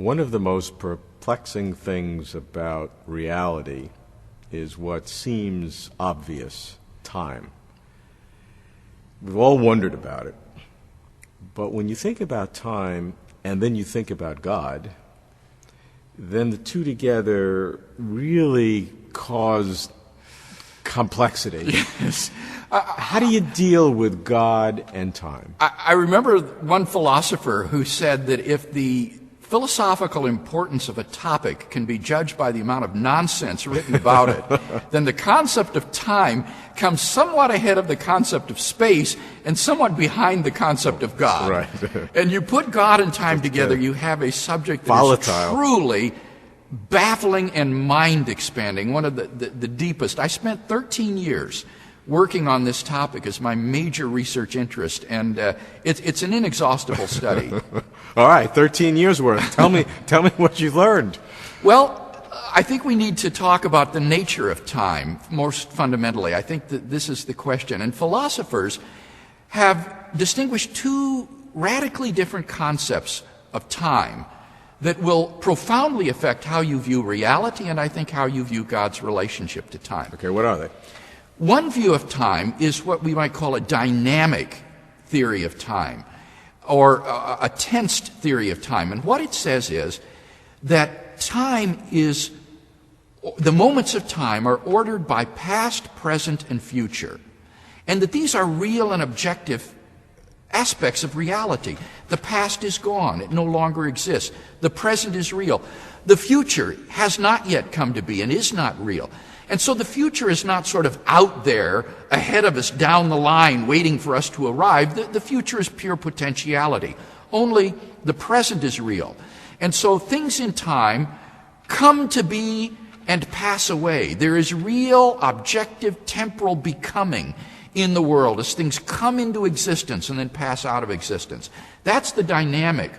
One of the most perplexing things about reality is what seems obvious, time. We've all wondered about it. But when you think about time and then you think about God, then the two together really cause complexity. Yes. How do you deal with God and time? I remember one philosopher who said that if the philosophical importance of a topic can be judged by the amount of nonsense written about it, then the concept of time comes somewhat ahead of the concept of space and somewhat behind the concept of God. Right. And you put God and time together, you have a subject that is truly baffling and mind-expanding, one of the deepest. I spent 13 years working on this topic as my major research interest, and it's an inexhaustible study. All right, 13 years worth. Tell me what you learned. Well, I think we need to talk about the nature of time most fundamentally. I think that this is the question. And philosophers have distinguished two radically different concepts of time that will profoundly affect how you view reality and I think how you view God's relationship to time. Okay, what are they? One view of time is what we might call a dynamic theory of time, or a tensed theory of time. And what it says is that the moments of time are ordered by past, present, and future, and that these are real and objective aspects of reality. The past is gone. It no longer exists. The present is real. The future has not yet come to be and is not real. And so the future is not sort of out there ahead of us down the line waiting for us to arrive. The future is pure potentiality. Only the present is real. And so things in time come to be and pass away. There is real, objective, temporal becoming in the world as things come into existence and then pass out of existence. That's the dynamic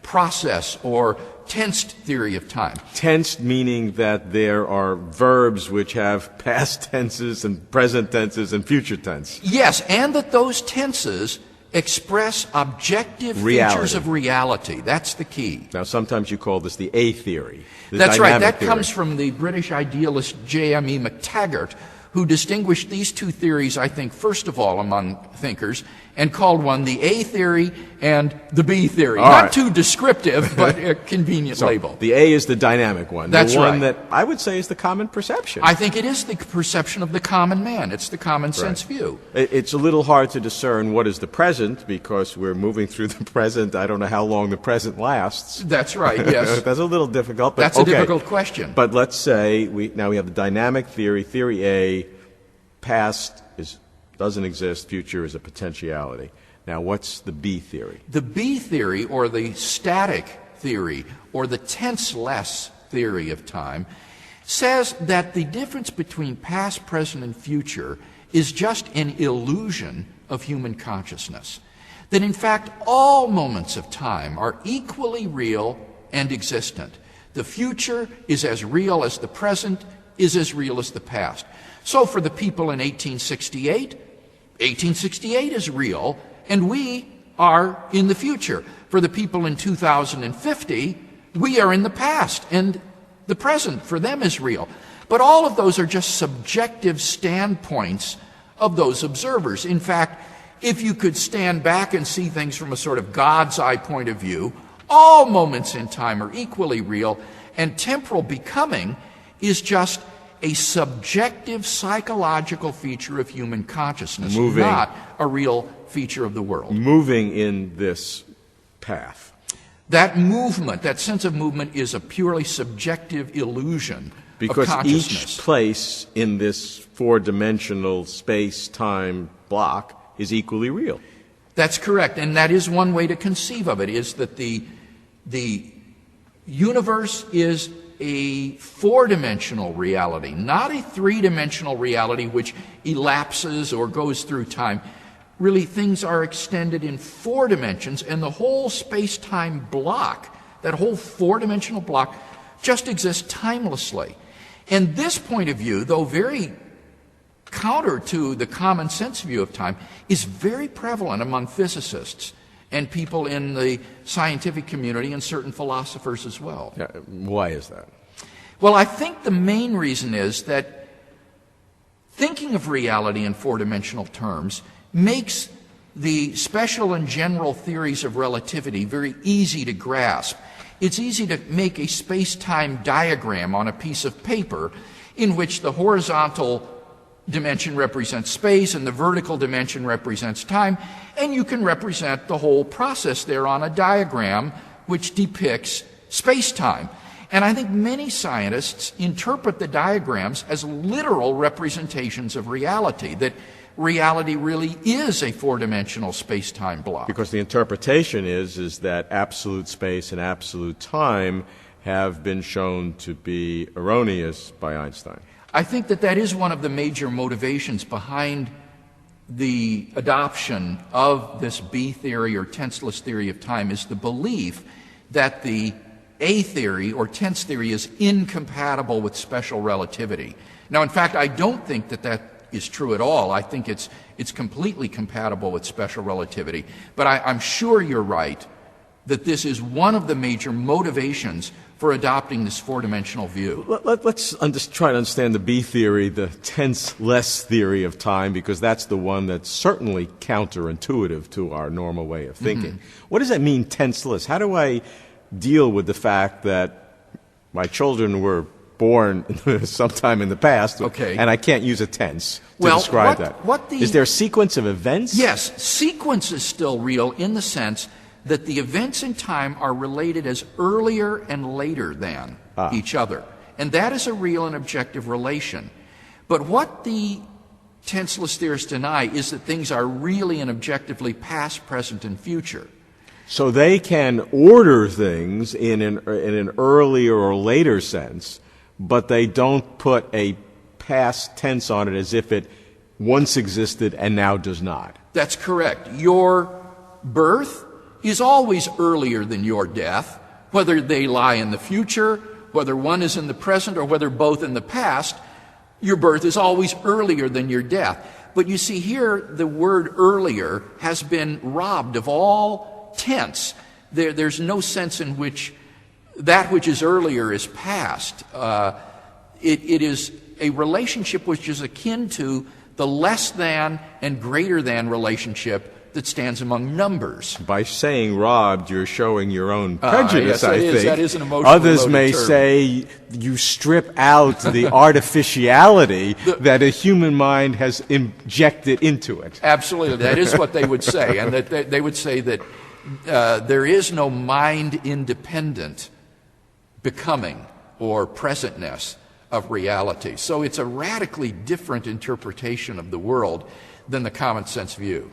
process or tensed theory of time. Tensed meaning that there are verbs which have past tenses and present tenses and future tense. Yes, and that those tenses express objective features of reality. That's the key. Now, sometimes you call this the A theory. That's right. That comes from the British idealist J.M.E. McTaggart, who distinguished these two theories, I think, first of all among thinkers, and called one the A theory and the B theory. Not too descriptive, but a convenient label. The A is the dynamic one. That's the one right. that I would say is the common perception. I think it is the perception of the common man. It's the common sense view. It's a little hard to discern what is the present because we're moving through the present. I don't know how long the present lasts. That's right, yes. That's a little difficult. But That's a difficult question. But let's say now we have the dynamic theory. Theory A, past doesn't exist, future is a potentiality. Now, what's the B theory? The B theory, or the static theory, or the tenseless theory of time, says that the difference between past, present, and future is just an illusion of human consciousness. That in fact, all moments of time are equally real and existent. The future is as real as the present is as real as the past. So for the people in 1868 is real, and we are in the future. For the people in 2050, we are in the past, and the present for them is real. But all of those are just subjective standpoints of those observers. In fact, if you could stand back and see things from a sort of God's eye point of view, all moments in time are equally real, and temporal becoming is just a subjective psychological feature of human consciousness, not a real feature of the world. Moving in this path. That movement, that sense of movement, is a purely subjective illusion of consciousness. Because each place in this four-dimensional space-time block is equally real. That's correct, and that is one way to conceive of it, is that the universe is a four-dimensional reality, not a three-dimensional reality which elapses or goes through time. Really, things are extended in four dimensions, and the whole space-time block, that whole four-dimensional block, just exists timelessly. And this point of view, though very counter to the common sense view of time, is very prevalent among physicists and people in the scientific community and certain philosophers as well. Yeah, why is that? Well, I think the main reason is that thinking of reality in four-dimensional terms makes the special and general theories of relativity very easy to grasp. It's easy to make a space-time diagram on a piece of paper in which the horizontal dimension represents space and the vertical dimension represents time, and you can represent the whole process there on a diagram which depicts space-time. And I think many scientists interpret the diagrams as literal representations of reality, that reality really is a four-dimensional space-time block. Because the interpretation is that absolute space and absolute time have been shown to be erroneous by Einstein. I think that that is one of the major motivations behind the adoption of this B theory or tenseless theory of time, is the belief that the A theory or tense theory is incompatible with special relativity. Now, in fact, I don't think that that is true at all. I think it's completely compatible with special relativity. But I'm sure you're right that this is one of the major motivations for adopting this four-dimensional view. Let's try to understand the B theory, the tense-less theory of time, because that's the one that's certainly counterintuitive to our normal way of thinking. Mm-hmm. What does that mean, tenseless? How do I deal with the fact that my children were born sometime in the past, okay, and I can't use a tense to describe that? Is there a sequence of events? Yes, sequence is still real in the sense that the events in time are related as earlier and later than each other. And that is a real and objective relation. But what the tenseless theorists deny is that things are really and objectively past, present, and future. So they can order things in an earlier or later sense, but they don't put a past tense on it as if it once existed and now does not. That's correct. Your birth is always earlier than your death, whether they lie in the future, whether one is in the present, or whether both in the past. Your birth is always earlier than your death. But you see here, the word earlier has been robbed of all tense. There's no sense in which that which is earlier is past. It is a relationship which is akin to the less than and greater than relationship that stands among numbers. By saying robbed, you're showing your own prejudice, yes, I think. That is an emotionally Others loaded may term. say you strip out the artificiality that a human mind has injected into it. Absolutely. That is what they would say. And that they would say that there is no mind-independent becoming or presentness of reality. So it's a radically different interpretation of the world than the common sense view.